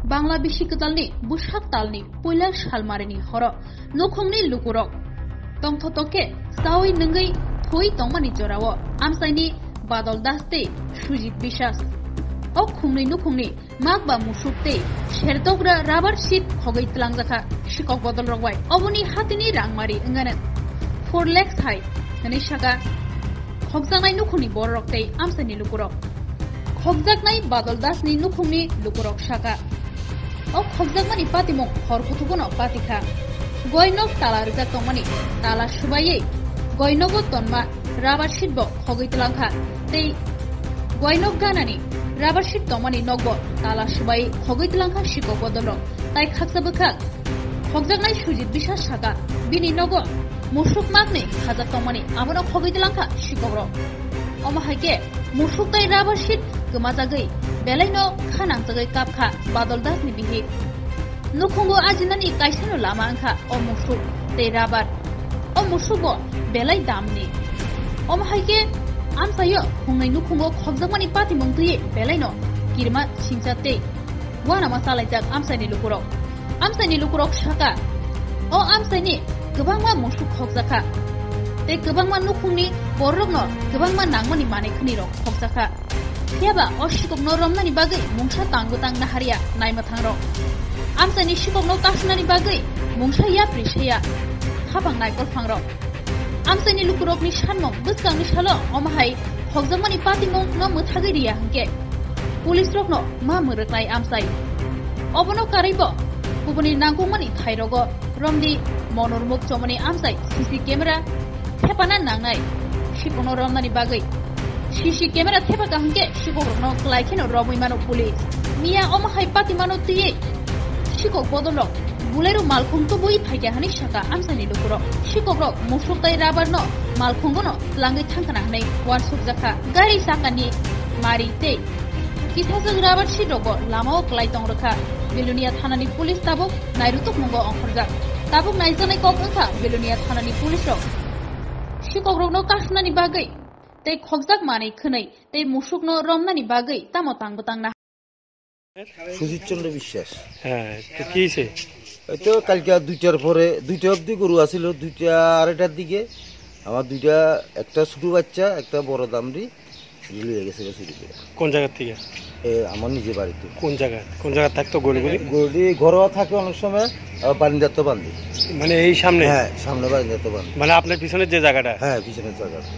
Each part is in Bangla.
बांला बिसिकतालनि बुसाक तालनि पुइला सालमारिनि हर नखंनि लुकुरक तंथतके सावै नंगै थoi तंमानि जराव आमसाइनि बादल दासते सुजित बिसास ओ खुंनि नुखुंनि मागबा मुसुकते शेरदग्रा राबार सीट खगै तलांजाखा शिकक बदल रगवाय अबनि हातिनि रांमारि इंगाने 4 lakhs हाय हनै शाका खगजानाय नुखुंनि बररकते आमसाइनि लुकुरक खगजाकनाय बादल दासनि नुखुंनि लुकुरक शाका ओ खगजाकमानि पातिमं हरकुथुगनो पातिखा गयनक ताला रिजा तंमानि ताला सुबायै गयनगो तन्मा राबार सीटबो खगै तलांखा तै गयनक गानानि राबार सीट तंमानि नगबो ताला सुबायै खगै तलांखा शिकक बदल ताइ खाकसाबोखा खगजाकनाय सुजित बिसास शाका बिनि नगो मुसुक मागनि खाजा तंमानि आबनो खगै तलांखा शिकक अमाहायके मुसुक ताइ राबार सीट गोमाजागै बेलायनो खानांजागै कापखा बादल दासनि बिहि नुखुंगो आजिनानि काइसानो लामा अंखा ओ मुसुक तै राबार ओ मुसुकबो बेलाय दामनि अमाहायके आमसायो हुंनाय नुखुंगो खगजाकमानि पातिमं तुये बेलायनो किरमा सिंचाते वाना मासालायजाक आमसायनि लुकुरक शाका ओ आमसायनि गोबांमा मुसुक खगजाखा तै गोबांमा नुखुंनि बररकनो गोबांमा नांमानि मानेखनि रक खगजाखा थियाबा ओ शिककनो रमनानि बागै मुंसा तांगुतां नाहारिया नायमाथांर आमसायनि शिककनो कासनानि बागै मुंसा या प्रिसेया खाबां नायकल फांर आमसायनि लुकुरकनि सानमं बसकांनि सालो अमाहाय खगजाकमानि पातिमं न मोथागै रिया हंके पुलिस रकनो मा मोरकनाय आमसाय अबनो कारिबो गुबुननि नांगौमानि थाइरगो रमदि मनोरमुख चमनि आमसाय सीसी कैमेरा थेपाना नांनाय शिककनो रमनानि बागै सीसी कैमेरा थेपाका हंके शिककनो क्लाइखेनो रमैमानो पुलिस मिया अमाहाय पातिमानो तिये शिकक बदलक बुलेरो मालखंतो बई फाइगा हानि शाका आमसायनि लुकुरक शिककरो मुसुकताय राबारनो मालखंगनो लांगै थांखाना हानै वारसुक जाखा गारि साकानि मारि ते किथाजों राबार सीटरगो लामाओ क्लाइतं रखा बेलुनिया थानानि पुलिस ताबुक नायरुतुक मंगो अंखरजाक ताबुक नायजानाय कक अंखा बेलुनिया थानानि पुलिस रक शिककरनो कासनानि बागै ते खगजाक मानै खनै ते मुसुकनो रमनानि बागै तामो तांबतांना সুজিত চন্দ্র বিশ্বাস। হ্যাঁ, তো কি হয়েছে? তো কালকে 2টার পরে 2টা অবধি গরু আসিল, 2টা 2:30টার দিকে আমার 2টা, একটা ছোট বাচ্চা একটা বড় দামড়ি লিয়ে গেছে চুরিতে। কোন জায়গা থেকে? আমার নিজের বাড়িতে। কোন জায়গা থাকতো গরুগুলি? গরুটি ঘরোয়া থাকে অনেক সময়, বারিন্দাতে বান্ধি। মানে এই সামনে? হ্যাঁ, সামনে বারিন্দাতে বান্ধি। মানে আপনার পিছনের যে জায়গাটা? হ্যাঁ, পিছনের জায়গাটা।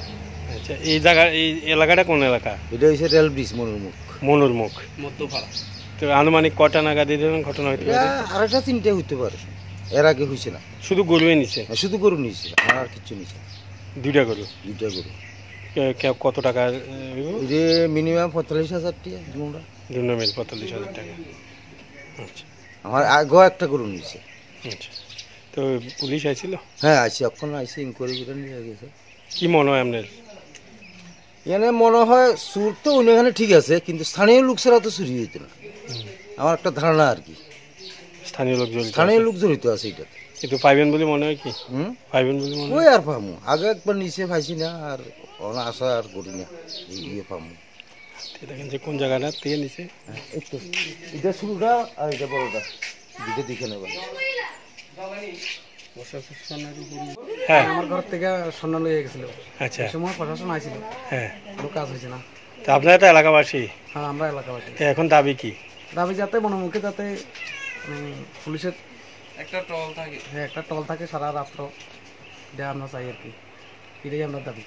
আচ্ছা, এই এলাকাটা কোন এলাকা? এটা হচ্ছে রেল ব্রিজ মনুরমুখ মধ্যপাড়া। তো আনুমানিক কটা নাগাদ এই ধরনের ঘটনা হইতে পারে? 2:30 3টে হইতে পারে, এর আগে হয়েছে না। শুধু গরুই নিছে? শুধু গরু নিয়েছে, আর কিছু নিচ্ছে। 2টা গরু? 2টা গরু। কত টাকা? যে মিনিমাম 45,000 টাকা দুটা। দুটো মিল 45,000 টাকা। আচ্ছা, আমার আগেও একটা গরু নিয়েছে। আচ্ছা, তো পুলিশ আইছিল? হ্যাঁ, আইসি, এখন আইসি, ইনকোয়ারি করে নিয়ে গেছে। কি মনে হয় আপনার? এখানে মনে হয় চুর তো ওইখানে ঠিক আছে, কিন্তু স্থানীয় লোক ছাড়া তো চুরি হইতো না, আমার একটা ধারণা আর কি। স্থানীয় লোক জড়িত আছে এটা। কিন্তু পাইবেন বলে মনে হয় কি? পাইবেন বলে মনে হয়? ওই আর পামু, আগে একবার নিচে পাইছি না, আর আশা আর করি না ইয়ে পামু। দেখেন যে কোন জায়গাটা থেকে নিচে, এটা শুরুটা আর এটা বড়টা, দুটো দিকে নেবেন। হ্যাঁ, আমার ঘর থেকে স্বর্ণ লয়ে গেছিল। আচ্ছা, সময় প্রশাসন আইছিল। হ্যাঁ, কোনো কাজ হয়েছে না। তো আপনারা তো এলাকাবাসী? হ্যাঁ, আমরা এলাকাবাসী। এখন দাবি কি? দাবি যাতে মনোমুখে যাতে পুলিশের একটা টল থাকে সারা রাত্র, এটা আমরা চাই আর কি, এটাই আমরা দাবি।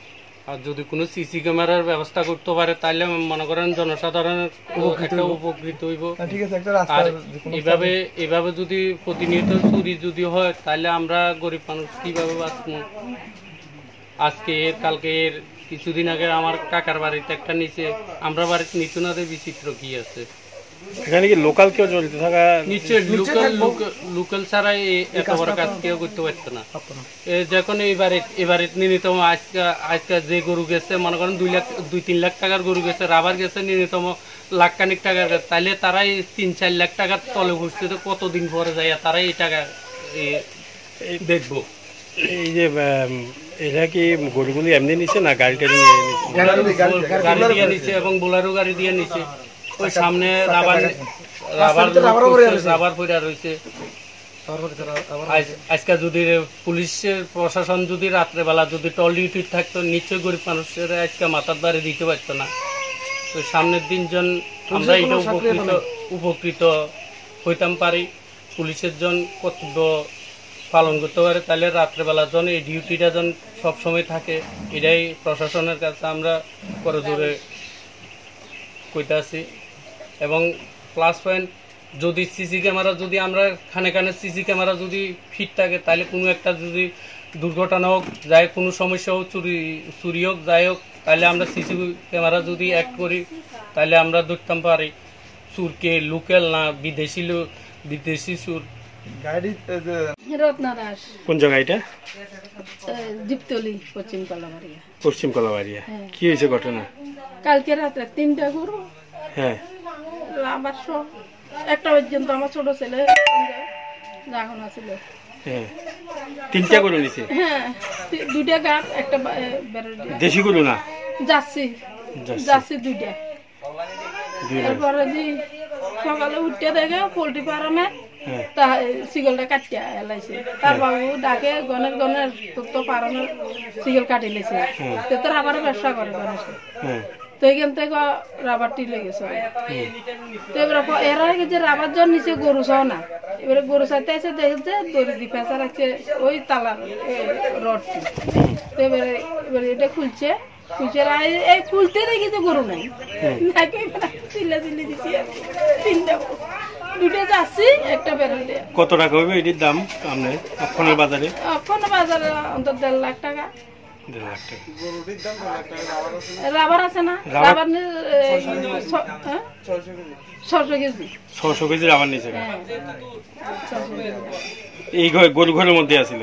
আর যদি কোনো সিসি ক্যামেরার ব্যবস্থা করতে পারে তাহলে মনে করেন জনসাধারণের একটা উপকৃত হইব। আর এভাবে যদি প্রতিনিয়ত চুরি যদি হয় তাহলে আমরা গরিব মানুষ কিভাবে বাঁচবো? আজকে কালকে কিছুদিন আগে আমার কাকার বাড়িতে একটা নিচে, আমরা বাড়িতে নিচু না, বিচিত্র কি আছে এখানে কি লোকাল কেউ জড়িত থাকা? নিশ্চয় লোকাল ছাড়া এত বড় কাজ কেউ করতে পারতো না। যখন এবারে ন্যূনতম আজকে যে গরু গেছে মনে করেন 2-3 লাখ টাকার গরু গেছে, রাবার গেছে ন্যূনতম লাখখানিক টাকার, তাইলে তারাই 3-4 লাখ টাকার তলে ঘুরছে, তো কতদিন পরে যায় তারাই এই টাকা দেখবো। এই যে এরা কি গরুগুলি এমনি নিছে না গাড়ি টাড়ি নিয়ে নিছে? গাড়ি দিয়ে নিছে এবং বোলারো গাড়ি দিয়ে নিছে। ওই সামনে রাবার পড়ে রয়েছে। আজকে যদি পুলিশের প্রশাসন যদি রাত্রেবেলা যদি টল ডিউটি থাকতো, নিশ্চয়ই গরিব মানুষের আজকে মাথার বাড়ি দিতে পারতো না। তো সামনের দিন জন আমরা এটা উপকৃত হইতাম পারি, পুলিশের জন কর্তব্য পালন করতে পারে, তাহলে রাত্রেবেলার জন্য এই ডিউটিটা যেন সবসময় থাকে, এটাই প্রশাসনের কাছে আমরা করজোরে কইতে আছি। এবং প্লাস পয়েন্ট, যদি সিসি ক্যামেরা যদি আমরা খানে খানে সিসি ক্যামেরা যদি ফিট থাকে, তাহলে কোনো একটা যদি দুর্ঘটনা হোক, যাই কোনো সমস্যা হোক, চুরি হোক, যাই হোক, তাহলে আমরা সিসি ক্যামেরা যদি অ্যাড করি, তাহলে আমরা ধরতাম পারি চুরকে, লোকাল না বিদেশি চুর। রত্না দাস। কোন জায়গা এটা? দীপতলি, পশ্চিম কলাবাড়িয়া। পশ্চিম কলাবাড়িয়া। কি হয়েছে ঘটনা? কালকে রাত্রে 3টা গরু, হ্যাঁ, আবার সব 1টা পর্যন্ত আমার ছোট ছেলে জাগনা ছিল। হ্যাঁ, 3টা গরু নিছে। হ্যাঁ, 2টা গাব, একটা দেশি গরু না, যাচ্ছি 2টা। এরপরে সকালে উঠতে দেখে পোল্ট্রি ফার্মে তা সিগলটা কাটিয়া এলাইছে। তার বাবু ডাকে গনের তো ফার্মের সিগল কাটি লেছে, তো রাবার ব্যবসা করে গণেশে। তো এইখান থেকে রাবারটি লেগেছে। তো এবার এরা যে রাবার জন নিচে গরু চাও না, এবারে গরু চাইতে এসে দেখেছে দড়ি দিয়ে পেঁচা রাখছে ওই তালার রডটি। তো এবারে এটা খুলছে, এই খুলতে দেখি তো গরু নাই, চিল্লা চিল্লি দিচ্ছি। 3টা 2টা যাচ্ছি, একটা বেরোলে। কত টাকা হবে এটির দাম আপনার অক্ষণের বাজারে? অক্ষণের বাজারে অন্তত 1.5 লাখ টাকা। 1.5 লাখ টাকা রাবার আছে না? Rubber 600 KG. 600 কেজি রাবার নিয়েছে। এই গরু ঘরের মধ্যে আছিল?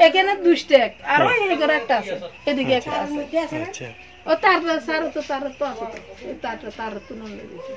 এখানে 2 স্টেক, আরো এই ঘরে একটা আছে, এদিকে একটা আছে। আচ্ছা, ও তার তো আছে, তার তো নলে দিয়েছে।